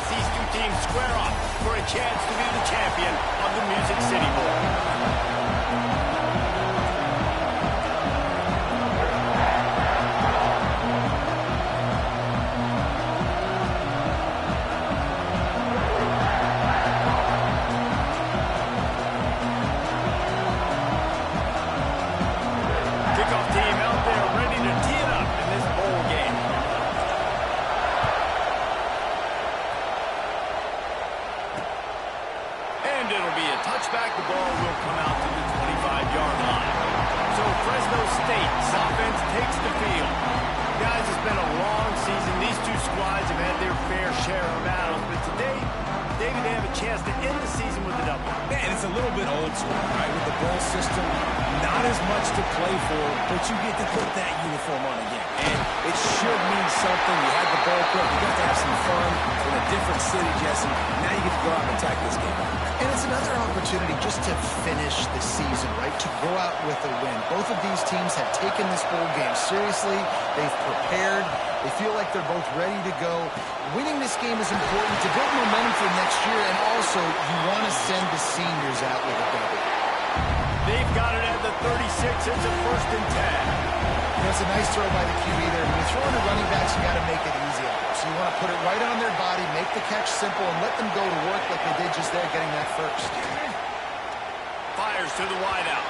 as these two teams square off for a chance to be the champion of the Music City Bowl. Touchback, the ball will come out to the 25-yard line. So Fresno State's offense takes the field. Guys, it's been a long season. These two squads have had their fair share of battles, but today, David, they have a chance to end the season with a double. Yeah, and it's a little bit old school, right? With the bowl system, not as much to play for, but you get to put that uniform on again. And it should mean something. You had the bowl prep. You got to have some fun in a different city, Jesse. Now you get to go out and attack this game. And it's another opportunity just to finish the season, right? To go out with a win. Both of these teams have taken this bowl game seriously. They've prepared. They feel like they're both ready to go. Winning this game is important to build momentum for next year, and also you want to send the seniors out with a W. They've got it at the 36. It's a 1st and 10. It's a nice throw by the QB there. When you're throwing to running backs, you got to make it easy out there. So you want to put it right on their body, make the catch simple, and let them go to work like they did just there, getting that first. Fires to the wideout.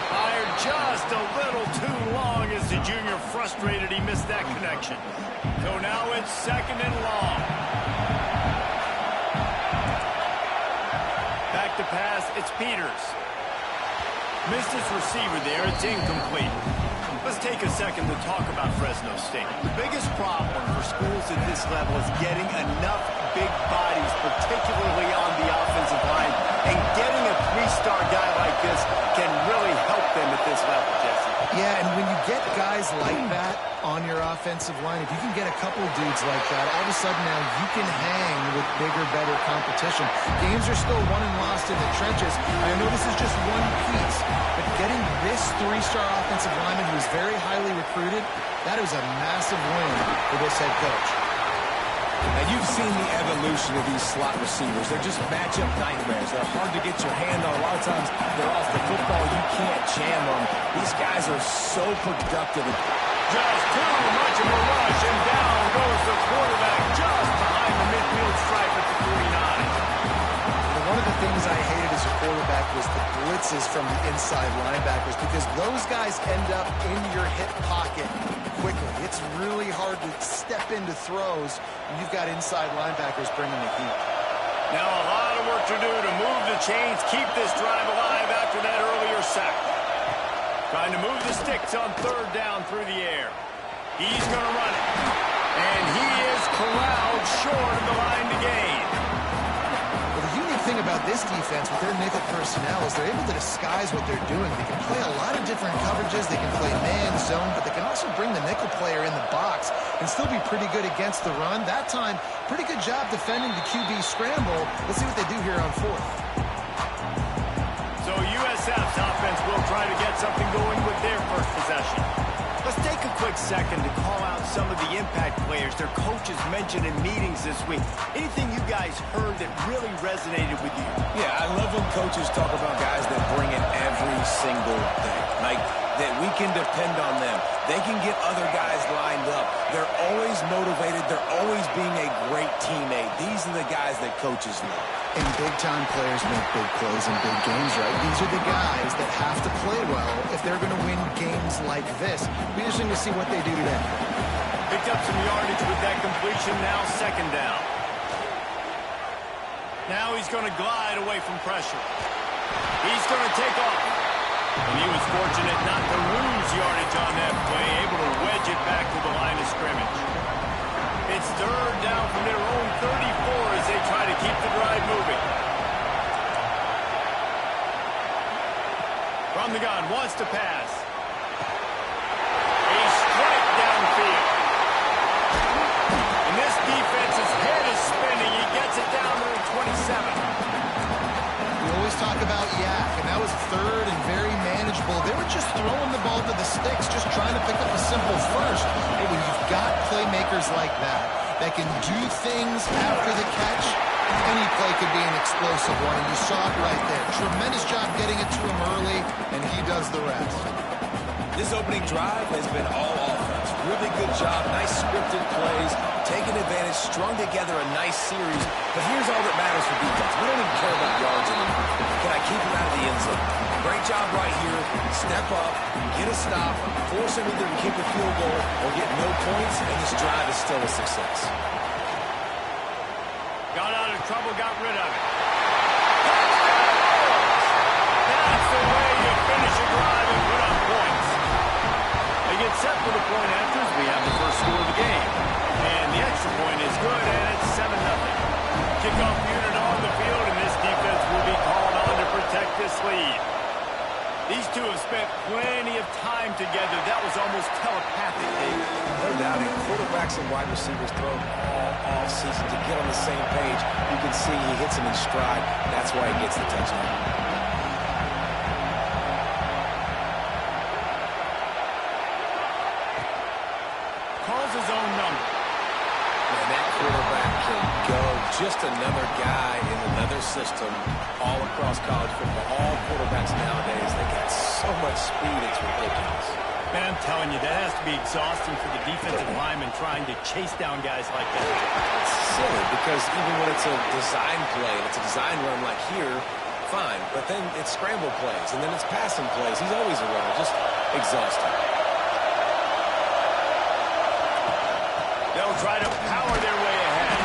Fired just a little too long as the junior frustrated he missed that connection. So now it's 2nd and long. Back to pass, it's Peters. Missed his receiver there, it's incomplete. Let's take a second to talk about Fresno State. The biggest problem for schools at this level is getting enough big bodies, particularly on the offensive line. And getting a 3-star guy like this can really help them at this level, Jesse. Yeah, and when you get guys like that on your offensive line, if you can get a couple dudes like that, all of a sudden now you can hang with bigger, better competition. Games are still won and lost in the trenches. I know this is just one piece, but getting this 3-star offensive lineman who is very highly recruited, that is a massive win for this head coach. Now, you've seen the evolution of these slot receivers. They're just matchup nightmares. They're hard to get your hand on. A lot of times, they're off the football. You can't jam them. These guys are so productive. Just too much of a rush, and down goes the quarterback just behind the midfield stripe at the 49. One of the things I hated as a quarterback was the blitzes from the inside linebackers, because those guys end up in your hip pocket quickly. It's really hard to step into throws when you've got inside linebackers bringing the heat. Now a lot of work to do to move the chains, keep this drive alive after that earlier sack. Trying to move the sticks on 3rd down through the air. He's going to run it. And he is corralled short of the line to gain. The thing about this defense with their nickel personnel is they're able to disguise what they're doing. They can play a lot of different coverages. They can play man, zone, but they can also bring the nickel player in the box and still be pretty good against the run. That time, pretty good job defending the QB scramble. Let's see what they do here on 4th. So USF's offense will try to get something going with their first possession. Let's take a quick second to call out some of the impact players their coaches mentioned in meetings this week. Anything you guys heard that really resonated with you? Yeah, I love when coaches talk about guys that bring it every single day. Like, that we can depend on them. They can get other guys lined up. They're always motivated. They're always being a great teammate. These are the guys that coaches love. And big-time players make big plays in big games, right? These are the guys that have to play well if they're going to win games like this. Be interesting to see what they do today. Picked up some yardage with that completion. Now 2nd down. Now he's going to glide away from pressure. He's going to take off. And he was fortunate not to lose yardage on that play, able to wedge it back to the line of scrimmage. It's 3rd down from their own 34 as they try to keep the drive moving. From the gun, wants to pass. A strike downfield. And this defense's head is spinning. He gets it down to the 27. We always talk about yak, and that was 3rd and very manageable. They were just throwing the ball to the sticks, just trying to pick up a simple first. But when you've got playmakers like that, that can do things after the catch, any play could be an explosive one, and you saw it right there. Tremendous job getting it to him early, and he does the rest. This opening drive has been all offense. Really good job, nice scripted plays, taking advantage, strung together a nice series. But here's all that matters for defense. We don't even care about yards anymore. Can I keep him out of the end zone? Great job right here. Step up, get a stop, force him either to kick a field goal or get no points, and this drive is still a success. Got out of trouble, got rid of it. That's the way you finish a drive and put up points. They get set for the point after as we have the first score of the game. And the extra point is good, and it's 7-0. Kickoff unit on the field, and this defense will be called on to protect this lead. These two have spent plenty of time together. That was almost telepathic, Dave. No doubting. Quarterbacks and wide receivers throw all season to get on the same page. You can see he hits him in stride. That's why he gets the touchdown. Calls his own number. And that quarterback can go. Just another guy in another system all across college football. All quarterbacks nowadays, they got so much speed, it's ridiculous. Man, I'm telling you, that has to be exhausting for the defensive lineman trying to chase down guys like that. It's silly because even when it's a design play, and it's a design run like here, fine. But then it's scramble plays, and then it's passing plays. He's always a runner, just exhausting. They'll try to power their way ahead.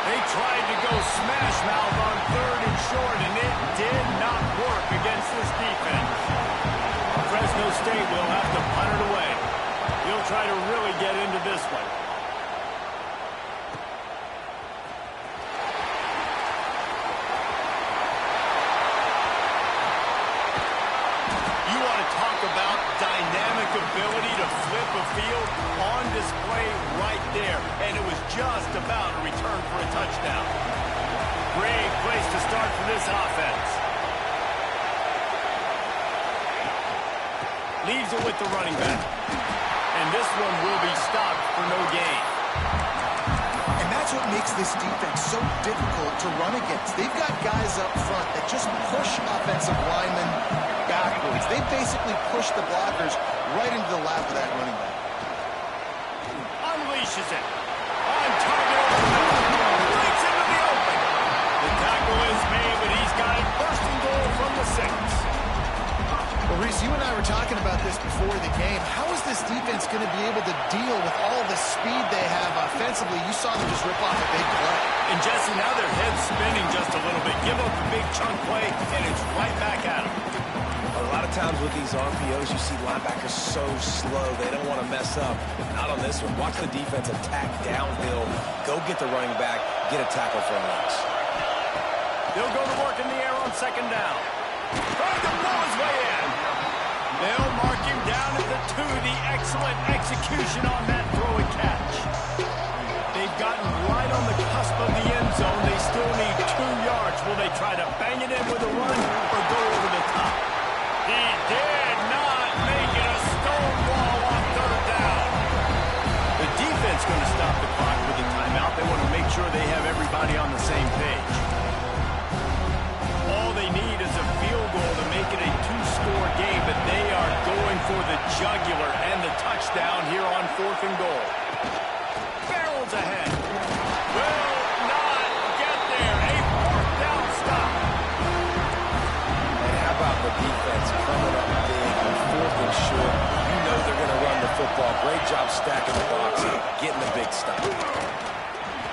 They tried to go smash mouth on 3rd and short, and it did not work against this defense. Fresno State will have to punt it away. He'll try to really get into this one. You want to talk about dynamic ability to flip a field on display right there. And it was just about a return for a touchdown. Great place to start for this offense. Leaves it with the running back. And this one will be stopped for no gain. And that's what makes this defense so difficult to run against. They've got guys up front that just push offensive linemen backwards. They basically push the blockers right into the lap of that running back. Unleashes it. On target. Breaks into the open. The tackle is made, but he's got it first and goal from the 6. Well, Reese, you and I were talking about this before the game. How is this defense going to be able to deal with all the speed they have offensively? You saw them just rip off a big play. And Jesse, now their head's spinning just a little bit. Give up a big chunk play, and it's right back at them. A lot of times with these RPOs, you see linebackers so slow, they don't want to mess up. Not on this one. Watch the defense attack downhill, go get the running back, get a tackle for a loss. They'll go to work in the air on 2nd down. Trying to blow his way in. They'll mark him down at the 2. The excellent execution on that throw and catch. They've gotten right on the cusp of the end zone. They still need 2 yards. Will they try to bang it in with a run or go over the top? He did not make it a stonewall on 3rd down. The defense going to stop the clock with a timeout. They want to make sure they have everybody on the same page. All they need is a field goal to make it a 2-score game, but they are going for the jugular and the touchdown here on 4th and goal. Barrels ahead. Will not get there. A 4th down stop. And how about the defense coming up big on 4th and short? You know they're going to run the football. Great job stacking the box and getting the big stop.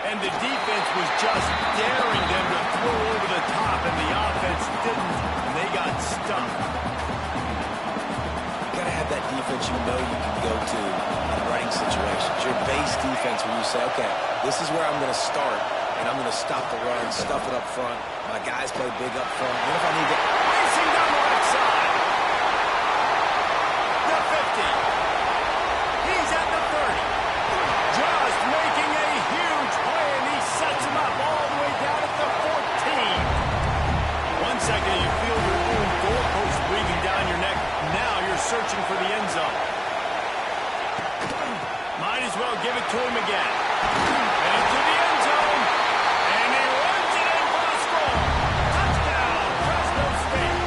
And the defense was just daring them to throw over the top, and the offense didn't, and they got stumped. You got to have that defense you know you can go to in running situations. Your base defense where you say, okay, this is where I'm going to start, and I'm going to stop the run, stuff it up front. My guys play big up front. What if I need to... Racing down the right side. The 50. He's at the 30. Just making a huge play, and he sets him up all the way down at the 14. 1 second, you feel your own goalpost breathing down your neck. Now you're searching for the end zone. Might as well give it to him again. And into the end zone. And he runs it in for the score. Touchdown, Fresno State.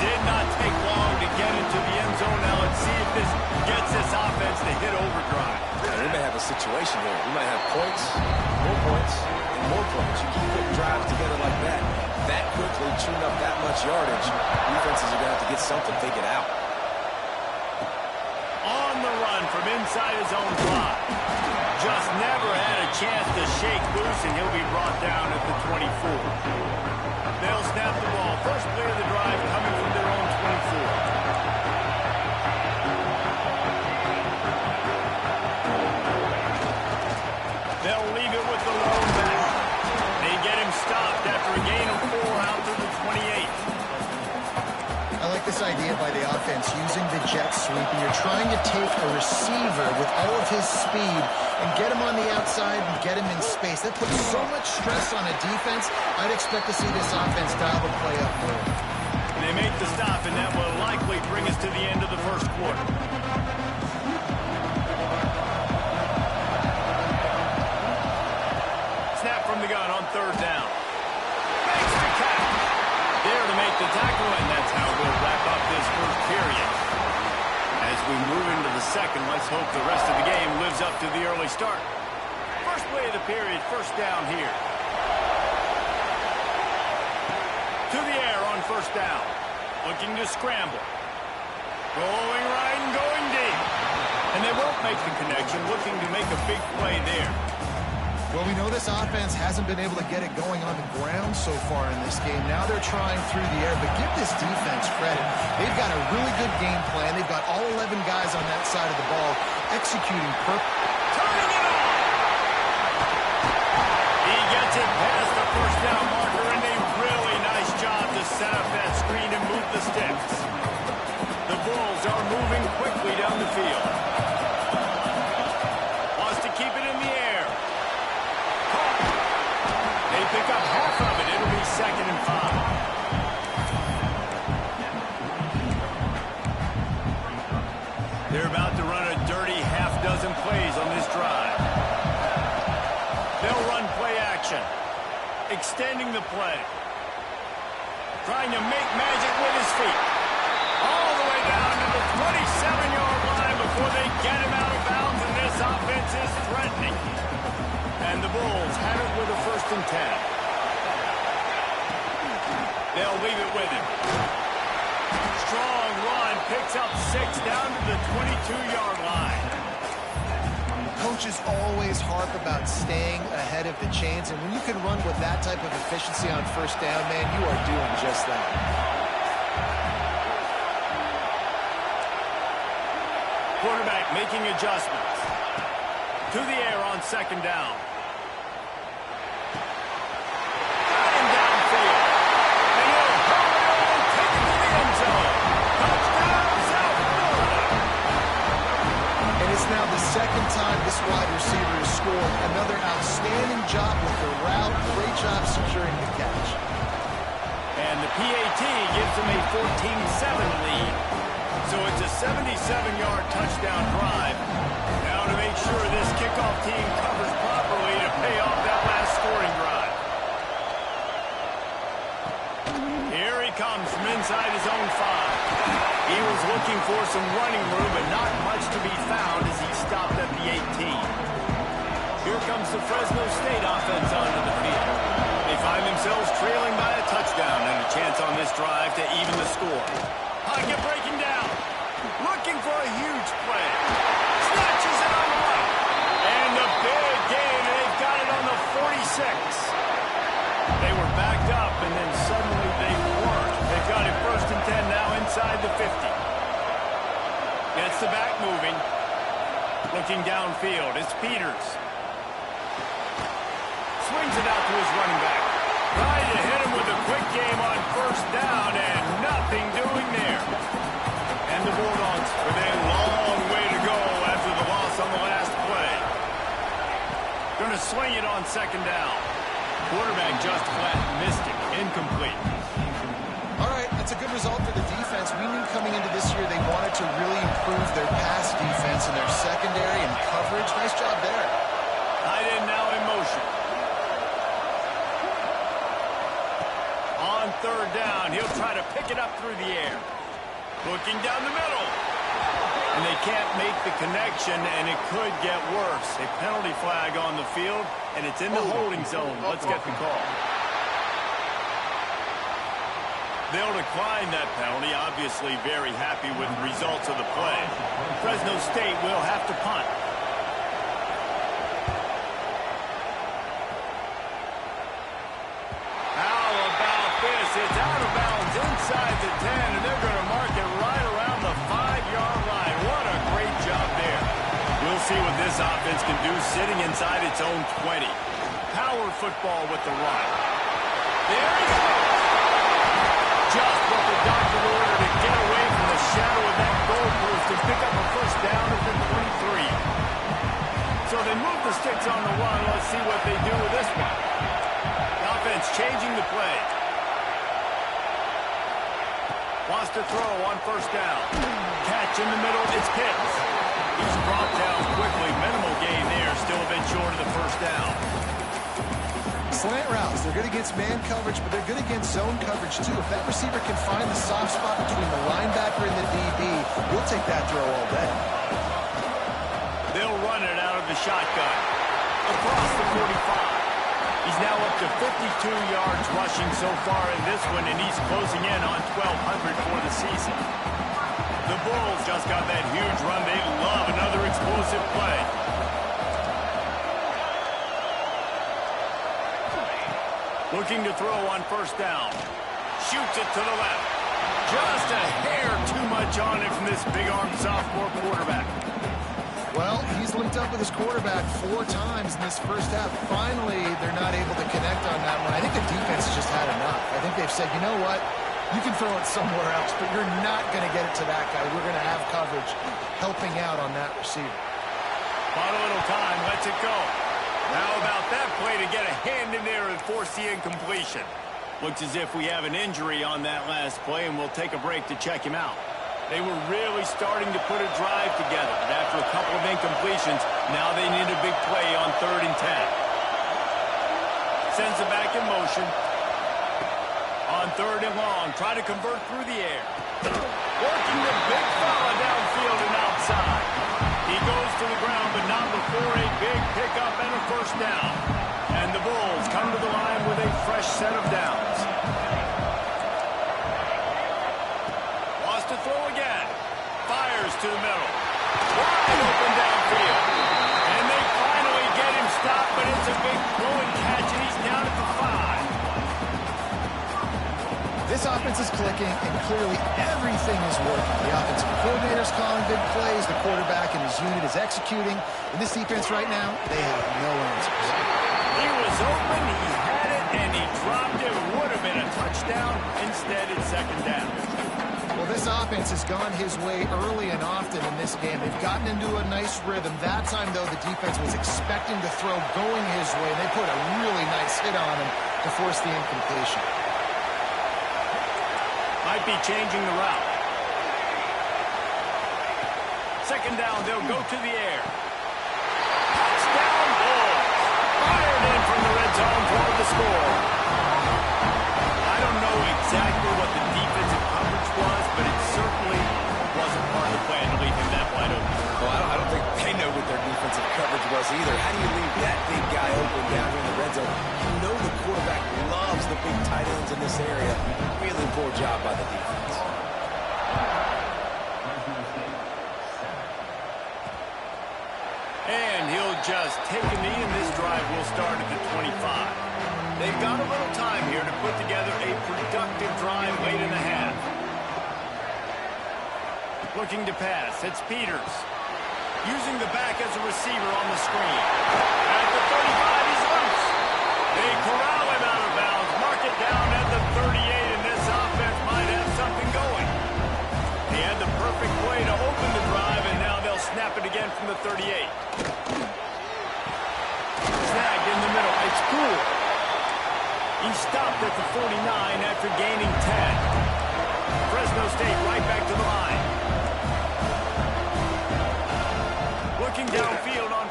Did not take long to get into the end zone. Now let's see if this gets this offense to hit overdrive. Yeah, we may have a situation here. We might have points, and more points. You keep putting drives together like that quickly, chewing up that much yardage, defenses are going to have to get something figured out. On the run from inside his own 5. Just never had a chance to shake loose, and he'll be brought down at the 24. They'll snap the ball. First play of the drive coming from their own 24. They'll leave it with the lone back. They get him stopped after a gain of 4 out to the 28. I like this idea by the offense, using the jet sweep, and you're trying to take a receiver with all of his speed and get him on the outside and get him in space. That puts so much stress on a defense. I'd expect to see this offense dial the play up more. They make the stop, and that will likely bring us to the end of the first quarter. Snap from the gun on third down. Makes the catch. There to make the tackle, and that's how we'll wrap up this first period. As we move into the second, let's hope the rest of the game lives up to the early start. First play of the period, first down here. To the air on first down. Looking to scramble. Going right and going deep. And they won't make the connection, looking to make a big play there. Well, we know this offense hasn't been able to get it going on the ground so far in this game. Now they're trying through the air, but give this defense credit. They've got a really good game plan. They've got all 11 guys on that side of the ball executing perfect. Turning it on! He gets it past the first down marker, and a really nice job to set up that screen and move the sticks. The Bulls are moving quickly down the field. Wants to keep it in the air. They pick up half of it. It'll be 2nd and 5. They're about to run a dirty half-dozen plays on this drive. They'll run play action. Extending the play. Trying to make magic with his feet. All the way down to the 27-yard line before they get him out of bounds, and this offense is threatening. And the Bulls have it with a 1st and 10. They'll leave it with him. Strong run, picks up 6 down to the 22-yard line. Coaches always harp about staying ahead of the chains, and when you can run with that type of efficiency on first down, man, you are doing just that. Quarterback making adjustments. To the air on 2nd down. Now the second time this wide receiver has scored. Another outstanding job with the route. Great job securing the catch. And the PAT gives them a 14-7 lead. So it's a 77-yard touchdown drive. Now to make sure this kickoff team covers properly to pay off that last scoring drive. Here he comes from inside his own 5. He was looking for some running room, but not much to be found as he stopped at the 18. Here comes the Fresno State offense onto the field. They find themselves trailing by a touchdown and a chance on this drive to even the score. Pocket breaking down. Looking for a huge play. Snatches it on the right. And a big gain, and they've got it on the 46. They were backed up, and then suddenly they weren't. They've got it 1st and 10 now inside the 50. Gets the back moving. Looking downfield. It's Peters. Swings it out to his running back. Trying to hit him with a quick game on 1st down, and nothing doing there. And the Bulldogs with a long way to go after the loss on the last play. Going to swing it on 2nd down. Quarterback just flat missed it. Incomplete. All right, that's a good result for the defense. We knew coming into this year they wanted to really improve their pass defense and their secondary and coverage. coverage. Nice job there. Tight end now in motion. On third down, he'll try to pick it up through the air. Looking down the middle. And they can't make the connection, and it could get worse. A penalty flag on the field, and it's in the holding zone. Let's get the call. They'll decline that penalty, obviously very happy with the results of the play. Fresno State will have to punt. How about this? It's out of bounds inside the 10, and they're going to mark it right around the 5-yard line. What a great job there. We'll see what this offense can do sitting inside its own 20. Power football with the run. There he goes. Just what the doctor ordered to get away from the shadow of that goalpost and pick up a first down at the 23. So they move the sticks on the one. Let's see what they do with this one. The offense changing the play. Wants to throw on first down. Catch in the middle. It's Pitts. He's brought down quickly. Minimal gain there. Still a bit short of the first down. Slant routes, they're good against man coverage, but they're good against zone coverage too. If that receiver can find the soft spot between the linebacker and the DB, we'll take that throw all day. They'll run it out of the shotgun. Across the 45. He's now up to 52 yards rushing so far in this one, and he's closing in on 1,200 for the season. The Bulls just got that huge run. They love another explosive play. Looking to throw on first down. Shoots it to the left. Just a hair too much on it from this big-armed sophomore quarterback. Well, he's linked up with his quarterback 4 times in this first half. Finally, they're not able to connect on that one. I think the defense has just had enough. I think they've said, you know what? You can throw it somewhere else, but you're not going to get it to that guy. We're going to have coverage helping out on that receiver. Bought a little time. Lets it go. How about that play to get a hand in there and force the incompletion? Looks as if we have an injury on that last play, and we'll take a break to check him out. They were really starting to put a drive together, but after a couple of incompletions, now they need a big play on 3rd and 10. Sends it back in motion. On 3rd and long, try to convert through the air. Working the big fella downfield and outside. He goes to the ground, but not before a big pickup and a first down. And the Bulls come to the line with a fresh set of downs. Wants to throw again. Fires to the middle. Wide open downfield. And they finally get him stopped, but it's a big pull and catch, and he's down at the 5. This offense is clicking, and clearly everything is working. The offensive coordinator's calling big plays. The quarterback and his unit is executing. In this defense right now, they have no answers. He was open, he had it, and he dropped it. Would have been a touchdown. Instead, it's 2nd down. Well, this offense has gone his way early and often in this game. They've gotten into a nice rhythm. That time, though, the defense was expecting to throw going his way. They put a really nice hit on him to force the incompletion. Might be changing the route. 2nd down, they'll go to the air. Touchdown, Bulls. Fired in from the red zone for the score. I don't know exactly what the defensive coverage was, but it certainly wasn't part of the plan to leave him that wide open. Well, I don't think they know what their defensive coverage was either. How do you leave that big guy open down here in the red zone? You know the quarterback loves the big tight ends in this area. Really poor job by the defense. And he'll just take a knee, and this drive will start at the 25. They've got a little time here to put together a productive drive late in the half. Looking to pass. It's Peters. Using the back as a receiver on the screen. At the 35, he's loose. They corral him out of bounds. Mark it down at the 38, and this offense might have something going. He had the perfect play to open the drive, and now they'll snap it again from the 38. Snagged in the middle. It's Cool. He stopped at the 49 after gaining 10. Fresno State right back to the line. Looking downfield on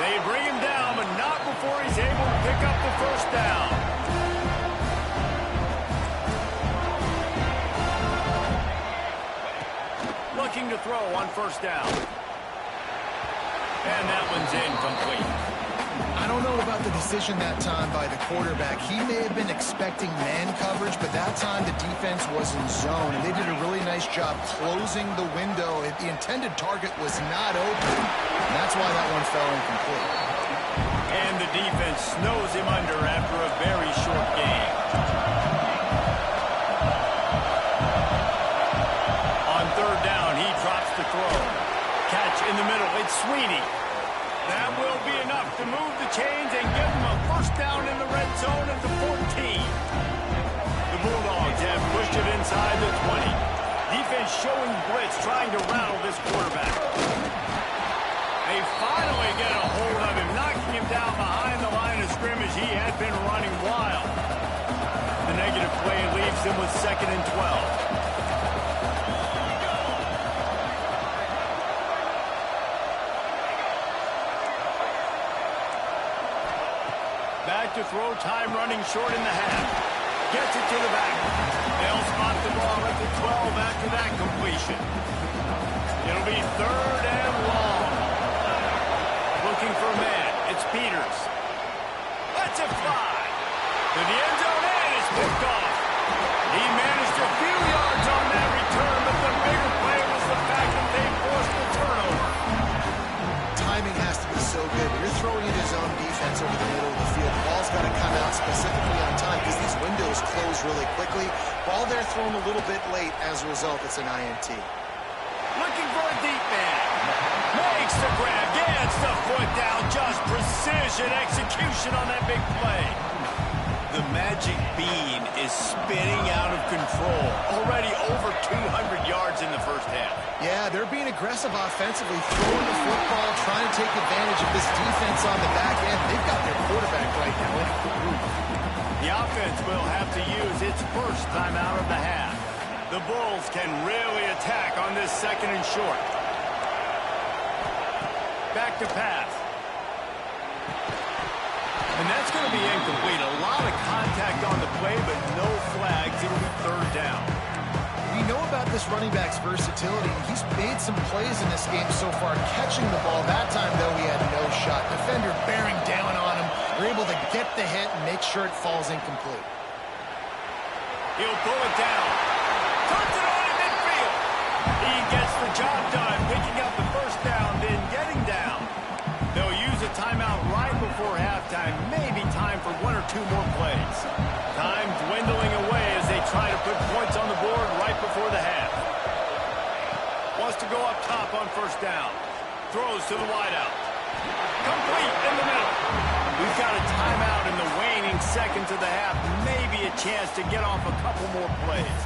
They bring him down, but not before he's able to pick up the first down. Looking to throw on first down. And that one's incomplete. I don't know about the decision that time by the quarterback. He may have been expecting man coverage, but that time the defense was in zone, and they did a really nice job closing the window. The intended target was not open, and that's why that one fell incomplete. And the defense snows him under after a very short game. On third down, he drops the throw. Catch in the middle. It's Sweeney. That will be enough to move the chains and give them a first down in the red zone at the 14. The Bulldogs have pushed it inside the 20. Defense showing blitz, trying to rattle this quarterback. They finally get a hold of him, knocking him down behind the line of scrimmage. He had been running wild. The negative play leaves him with 2nd and 12. Back to throw, time running short in the half. Gets it to the back. They'll spot the ball at the 12 after that completion. It'll be 3rd and long. Looking for a man. It's Peters. Lets it fly. To the end zone and it's picked off. He managed a few yards on that return, but the bigger play was the fact that they forced the turnover. Timing has to be so good. When you're throwing into zone defense over the middle of the field, the ball's got to come out specifically on time because these windows close really quickly. Ball there thrown a little bit late. As a result, it's an INT. Looking for a deep man. Makes the grab. Gets the foot down. Just precision execution on that big play. The magic bean is spinning out of control. Already over 200 yards in the first half. Yeah, they're being aggressive offensively, throwing the football, trying to take advantage of this defense on the back end. They've got their quarterback right now in the group. The offense will have to use its first time out of the half. The Bulls can really attack on this 2nd and short. Back to pass. And that's going to be incomplete. A lot of contact on the play, but no flags. It'll be 3rd down. We know about this running back's versatility. He's made some plays in this game so far, catching the ball. That time, though, he had no shot. Defender bearing down on him. They're able to get the hit and make sure it falls incomplete. He'll pull it down. Turns it on in midfield. He gets the job done, picking up the first down, then getting down. They'll use a timeout right before halftime. Maybe time for 1 or 2 more plays. Time dwindling away as they try to put points on the board right before the half. Wants to go up top on first down. Throws to the wideout. Complete in the middle. We've got a timeout in the waning seconds of the half. Maybe a chance to get off a couple more plays.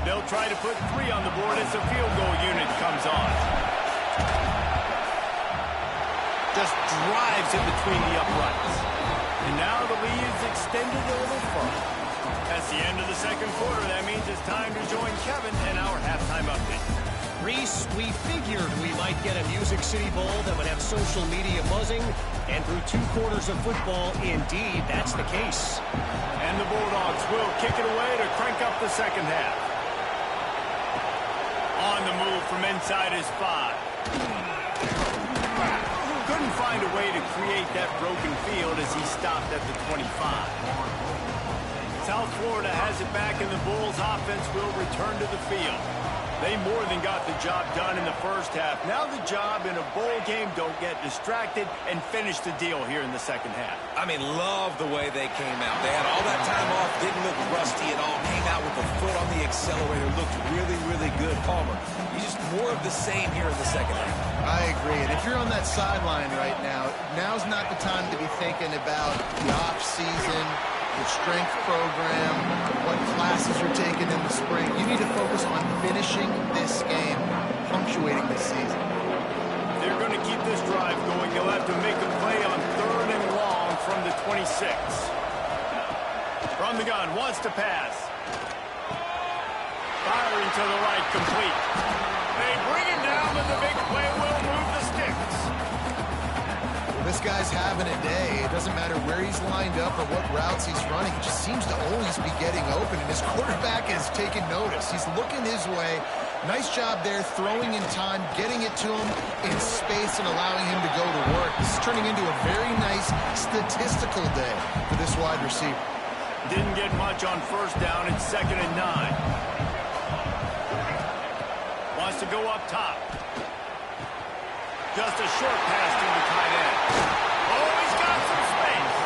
They'll try to put 3 on the board as the field goal unit comes on. Just drives it between the uprights. And now the lead is extended a little further. That's the end of the 2nd quarter. That means it's time to join Kevin in our halftime update. Reese, we figured we might get a Music City Bowl that would have social media buzzing, and through 2 quarters of football, indeed, that's the case. And the Bulldogs will kick it away to crank up the 2nd half. On the move from inside his 5. Couldn't find a way to create that broken field as he stopped at the 25. South Florida has it back, and the Bulls offense will return to the field. They more than got the job done in the first half. Now the job in a bowl game, don't get distracted and finish the deal here in the 2nd half. I mean, love the way they came out. They had all that time off, didn't look rusty at all, came out with the foot on the accelerator, looked really, really good. Palmer, he's just more of the same here in the 2nd half. I agree. And if you're on that sideline right now, now's not the time to be thinking about the off-season, your strength program, what classes you're taking in the spring. You need to focus on finishing this game, punctuating this season. They're going to keep this drive going. They'll have to make a play on 3rd and long from the 26. From the gun, wants to pass. Firing to the right, complete. They bring him down, but the big play will move the sticks. This guy's having a day. It doesn't matter where he's lined up or what routes he's running. He just seems to always be getting open, and his quarterback has taken notice. He's looking his way. Nice job there, throwing in time, getting it to him in space and allowing him to go to work. This is turning into a very nice statistical day for this wide receiver. Didn't get much on first down. It's 2nd and 9. Wants to go up top. Just a short pass to the tight end. Oh, he's got some space.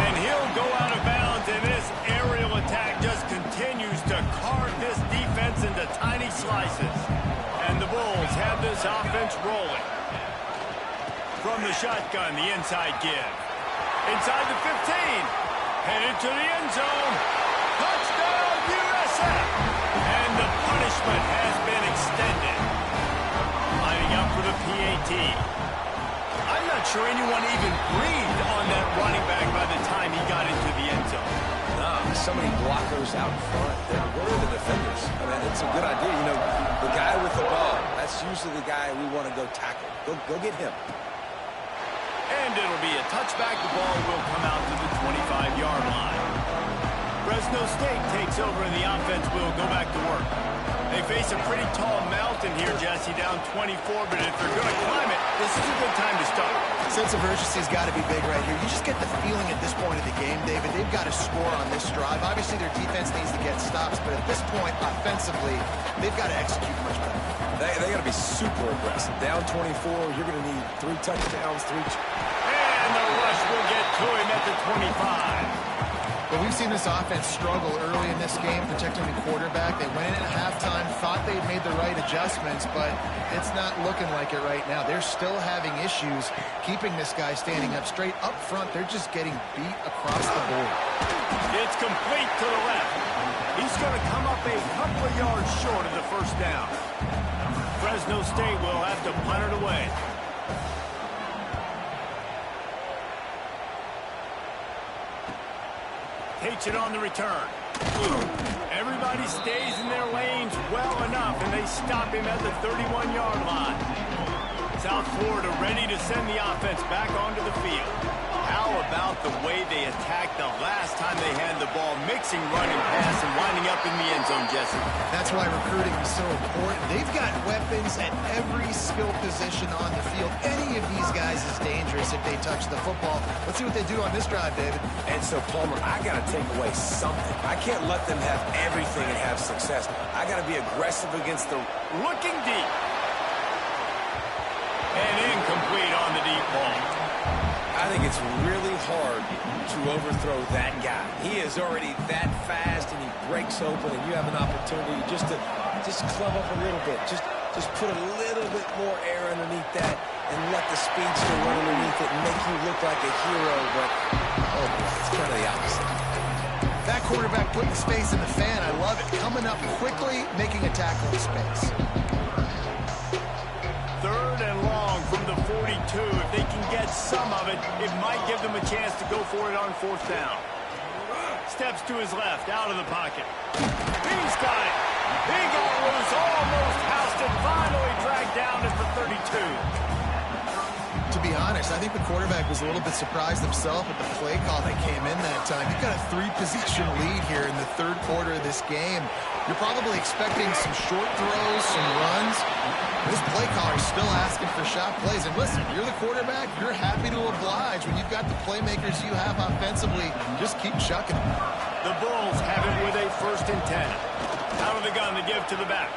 And he'll go out of bounds, and this aerial attack just continues to carve this defense into tiny slices. And the Bulls have this offense rolling. From the shotgun, the inside give. Inside the 15. Headed to the end zone. Touchdown, USF. And the punishment has been extended. Lining up for the PAT. I'm not sure anyone even breathed on that running back by the time he got into the end zone. So many blockers out front. Where are the defenders? I mean, it's a good idea. You know, the guy with the ball, that's usually the guy we want to go tackle. Go get him. And it'll be a touchback. The ball will come out to the 25-yard line. Fresno State takes over, and the offense will go back to work. They face a pretty tall mountain here, Jesse, down 24, but if they're going to climb it, this is a good time to start. Sense of urgency's got to be big right here. You just get the feeling at this point of the game, David, they've got to score on this drive. Obviously, their defense needs to get stops, but at this point, offensively, they've got to execute much better. They got to be super aggressive. Down 24, you're going to need 3 touchdowns, And the rush will get to him at the 25. But we've seen this offense struggle early in this game, protecting the quarterback. They went in at halftime, thought they'd made the right adjustments, but it's not looking like it right now. They're still having issues keeping this guy standing up straight. Up front, they're just getting beat across the board. It's complete to the left. He's going to come up a couple of yards short of the first down. Fresno State will have to punt it away. Takes it on the return. Everybody stays in their lanes well enough, and they stop him at the 31-yard line. South Florida ready to send the offense back onto the field. How about the way they attacked the last time they had the ball, mixing running pass and winding up in the end zone, Jesse? That's why recruiting is so important. They've got weapons at every skill position on the field. Any of these guys is dangerous if they touch the football. Let's see what they do on this drive, David. And so, Palmer, I got to take away something. I can't let them have everything and have success. I got to be aggressive against the looking deep. And incomplete on the deep ball. I think it's really hard to overthrow that guy. He is already that fast, and he breaks open, and you have an opportunity just to club up a little bit. Just put a little bit more air underneath that and let the speedster run underneath it and make you look like a hero. But, oh, boy, it's kind of the opposite. That quarterback putting space in the fan, I love it. Coming up quickly, making a tackle in space. 3rd and long from the 42. If they can get some of it, it might give them a chance to go for it on 4th down. Steps to his left, out of the pocket. He's got it. He got loose, almost housed it, finally dragged down at the 32. To be honest, I think the quarterback was a little bit surprised himself at the play call that came in that time. You've got a 3-position lead here in the 3rd quarter of this game. You're probably expecting some short throws, some runs. This play caller is still asking for shot plays. And listen, you're the quarterback. You're happy to oblige. When you've got the playmakers you have offensively, just keep chucking them. The Bulls have it with a 1st and 10. Out of the gun to give to the back.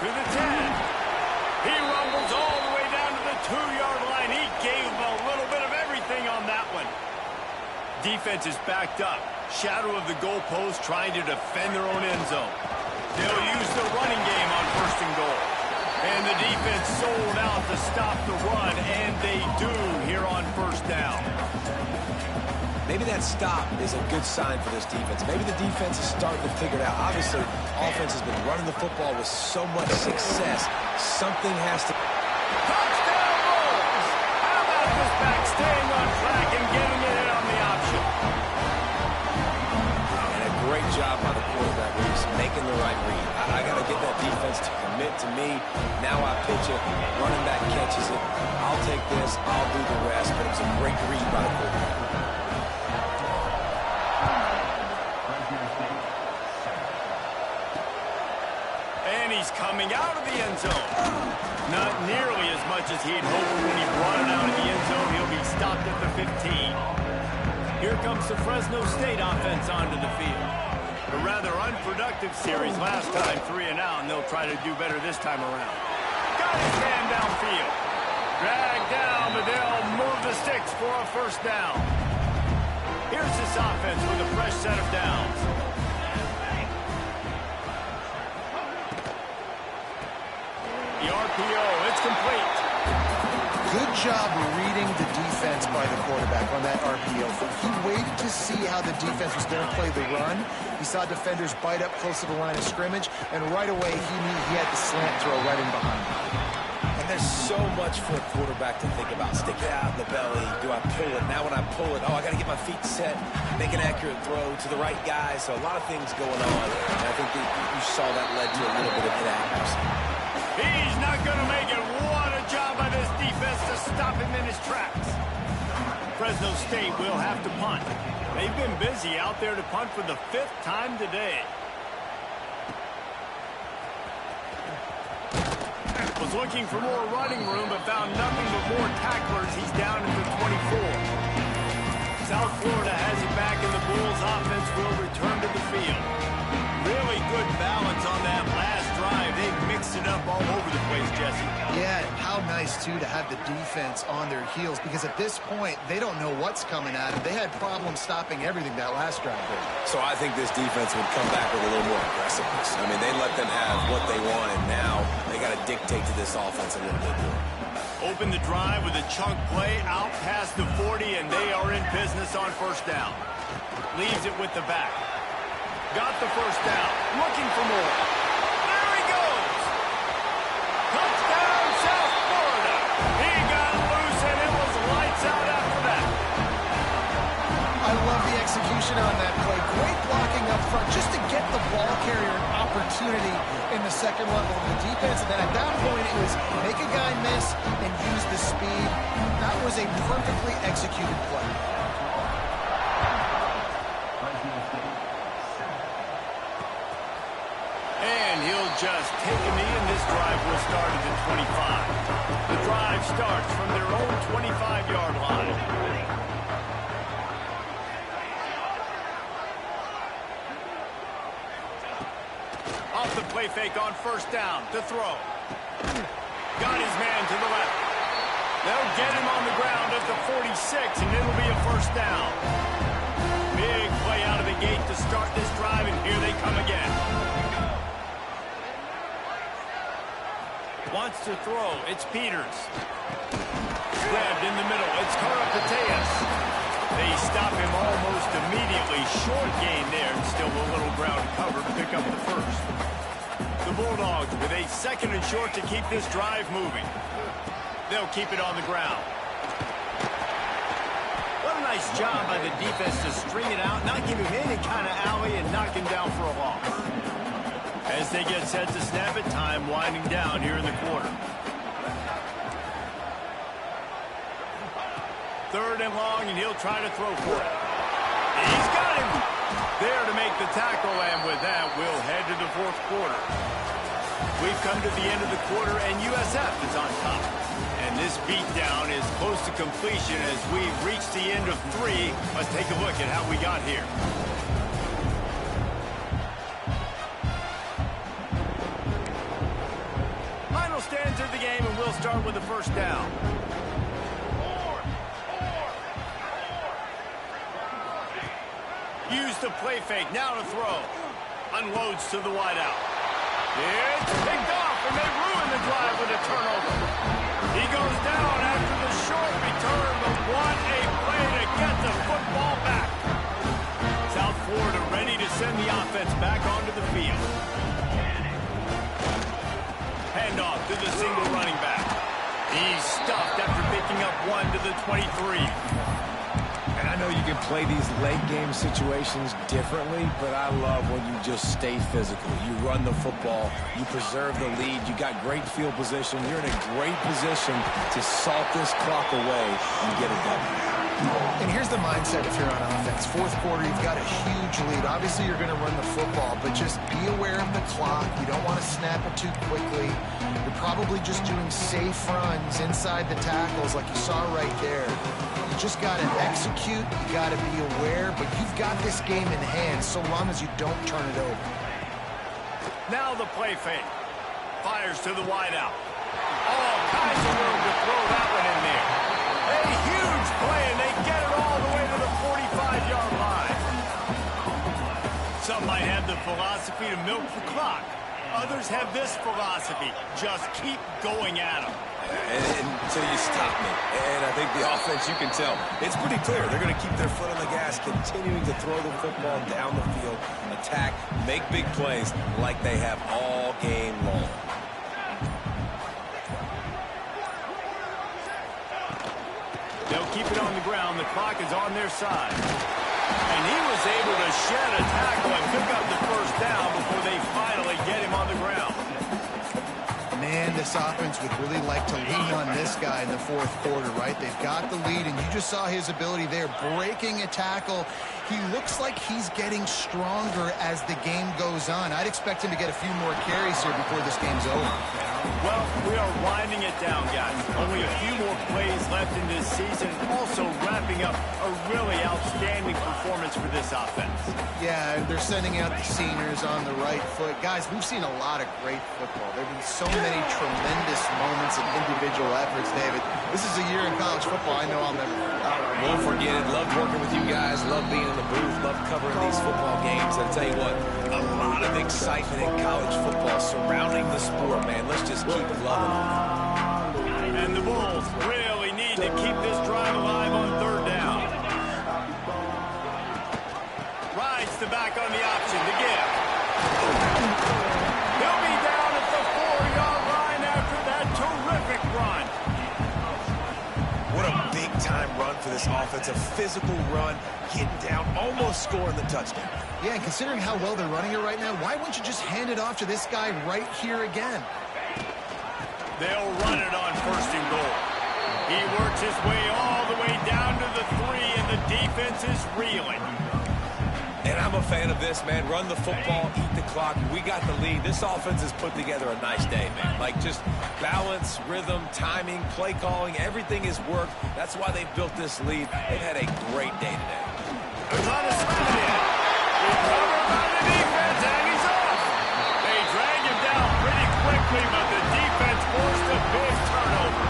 To the 10. He rumbles all the way down to the 2-yard line. He gave a little bit of everything on that one. Defense is backed up. Shadow of the goalpost trying to defend their own end zone. They'll use the running game on 1st and goal. And the defense sold out to stop the run, and they do here on 1st down. Maybe that stop is a good sign for this defense. Maybe the defense is starting to figure it out. Obviously, offense has been running the football with so much success. Something has to... Touchdown Bulls! How about this back staying on track and getting it in on the option? And a great job by the quarterback where he's making the right read. I got to get that defense to commit to me. Now I pitch it. Running back catches it. I'll take this. I'll do the rest. But it was a great read by the quarterback. And he's coming out of the end zone. Not nearly as much as he'd hoped when he brought it out of the end zone. He'll be stopped at the 15. Here comes the Fresno State offense onto the field. A rather unproductive series last time, 3 and out, and they'll try to do better this time around. Got his man downfield. Dragged down, but they'll move the sticks for a first down. Here's this offense with a fresh set of downs. The RPO, it's complete. Good job reading the defense by the quarterback on that RPO. He waited to see how the defense was going to play the run. He saw defenders bite up close to the line of scrimmage, and right away he knew he had the slant throw right in behind him. And there's so much for a quarterback to think about. Stick it out in the belly. Do I pull it? Now when I pull it, I got to get my feet set, make an accurate throw to the right guy. So a lot of things going on. And I think that you saw that led to a little bit of inaccuracy. He's not going to make it. What a job by this defense to stop him in his tracks. Fresno State will have to punt. They've been busy out there to punt for the 5th time today. Was looking for more running room, but found nothing but more tacklers. He's down at the 24. South Florida has it back, and the Bulls offense will return to the field. Really good balance on that last drive. They mixed it up all over the place, Jesse. Yeah, how nice, too, to have the defense on their heels, because at this point, they don't know what's coming at them. They had problems stopping everything that last drive did. So I think this defense would come back with a little more aggressiveness. I mean, they let them have what they want, and now they got to dictate to this offense a little bit more. Open the drive with a chunk play out past the 40, and they are in business on first down. Leaves it with the back. Got the first down. Looking for more. There he goes. Touchdown, South Florida. He got loose, and it was lights out after that. I love the execution on that play. Great blocking up front just to get the ball carrier an opportunity in the second level of the defense. And then at that point, it was make a guy miss and use the speed. That was a perfectly executed play. Just take a knee, and this drive will start at the 25. The drive starts from their own 25-yard line. Off the play fake on first down to throw. Got his man to the left. They'll get him on the ground at the 46, and it'll be a first down. Big play out of the gate to start this drive, and here they come again. Wants to throw. It's Peters. Grabbed in the middle. It's Karapateas. They stop him almost immediately. Short gain there. And still a little ground cover to pick up the first. The Bulldogs with a 2nd and short to keep this drive moving. They'll keep it on the ground. What a nice job by the defense to string it out, not give him any kind of alley, and knock him down for a loss. As they get set to snap it, time winding down here in the quarter. 3rd and long, and he'll try to throw for it. He's got him there to make the tackle, and with that, we'll head to the 4th quarter. We've come to the end of the quarter, and USF is on top. And this beatdown is close to completion as we've reached the end of 3. Let's take a look at how we got here. Stands of the game, and we'll start with the first down. Use the play fake, now to throw. Unloads to the wideout. It's picked off, and they ruin the drive with a turnover. He goes down after the short return, but what a play to get the football back. South Florida ready to send the offense back onto the field. Handoff to the single running back. He's stuffed after picking up 1 to the 23. And I know you can play these late game situations differently, but I love when you just stay physical. You run the football, you preserve the lead, you got great field position, you're in a great position to salt this clock away and get it done. And here's the mindset if you're on offense. Fourth quarter, you've got a huge lead. Obviously, you're going to run the football, but just be aware of the clock. You don't want to snap it too quickly. You're probably just doing safe runs inside the tackles like you saw right there. You just got to execute. You got to be aware, but you've got this game in hand so long as you don't turn it over. Now the play fake. Fires to the wideout. All kinds of room to throw that one in there. A huge play, and they get it all the way to the 45-yard line. Some might have the philosophy to milk the clock. Others have this philosophy. Just keep going at them. Until you stop me. And I think the offense, you can tell, it's pretty clear. They're going to keep their foot on the gas, continuing to throw the football down the field, attack, make big plays like they have all game long. They'll keep it on the ground. The clock is on their side. And he was able to shed a tackle and pick up the first down before they finally get him on the ground. Man, this offense would really like to lean on this guy in the fourth quarter, right? They've got the lead, and you just saw his ability there, breaking a tackle. He looks like he's getting stronger as the game goes on. I'd expect him to get a few more carries here before this game's over. Well, we are winding it down, guys. Only a few more plays left in this season, also wrapping up a really outstanding performance for this offense. Yeah, they're sending out the seniors on the right foot. Guys, we've seen a lot of great football. There have been so many tremendous moments and individual efforts, David. This is a year in college football I know I'll never forget. Won't forget it. Love working with you guys. Love being in the booth. Love covering these football games. And I'll tell you what, a lot of excitement in college football surrounding the sport, man. Let's just keep loving it. And the Bulls really need to keep this drive alive on third down. Rides the back on the option to give. He'll be down at the 4-yard line after that terrific run. What a big-time run for this offense. A physical run, getting down, almost scoring the touchdown. Yeah, and considering how well they're running it right now, why wouldn't you just hand it off to this guy right here again? They'll run it on first and goal. He works his way all the way down to the 3, and the defense is reeling. And I'm a fan of this, man. Run the football, eat the clock. We got the lead. This offense has put together a nice day, man. Like, just balance, rhythm, timing, play calling, everything has worked. That's why they've built this lead. They've had a great day today. They're trying to slam it in. Recovered by the defense, and he's off. They drag him down pretty quickly, but the defense forced a big turnover.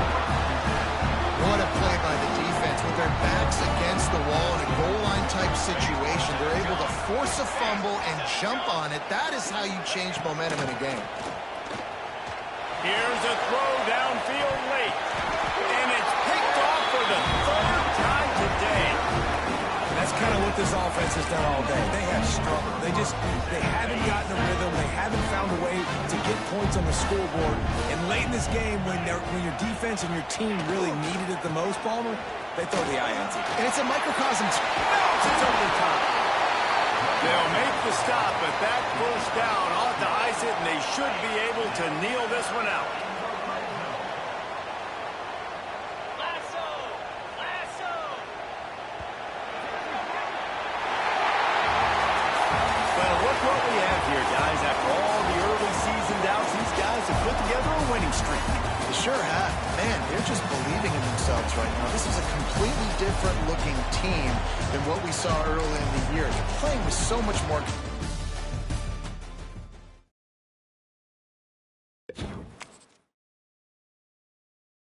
What a play by the defense. With their backs against the wall in a goal line type situation, they're able to force a fumble and jump on it. That is how you change momentum in a game. Here's a throw downfield late, and it's picked off for the third time today. That's kind of what this offense has done all day. They have struggled. They haven't gotten a rhythm. They haven't found a way to get points on the scoreboard. And late in this game, when your defense and your team really needed it the most, Palmer, they throw the INT. And it's a microcosm. Bounce it over the top. They'll make the stop, but that first down ought to ice it, and they should be able to kneel this one out. What we have here, guys, after all the early season doubts, these guys have put together a winning streak. They sure have. Man, they're just believing in themselves right now. This is a completely different looking team than what we saw early in the year. They're playing with so much more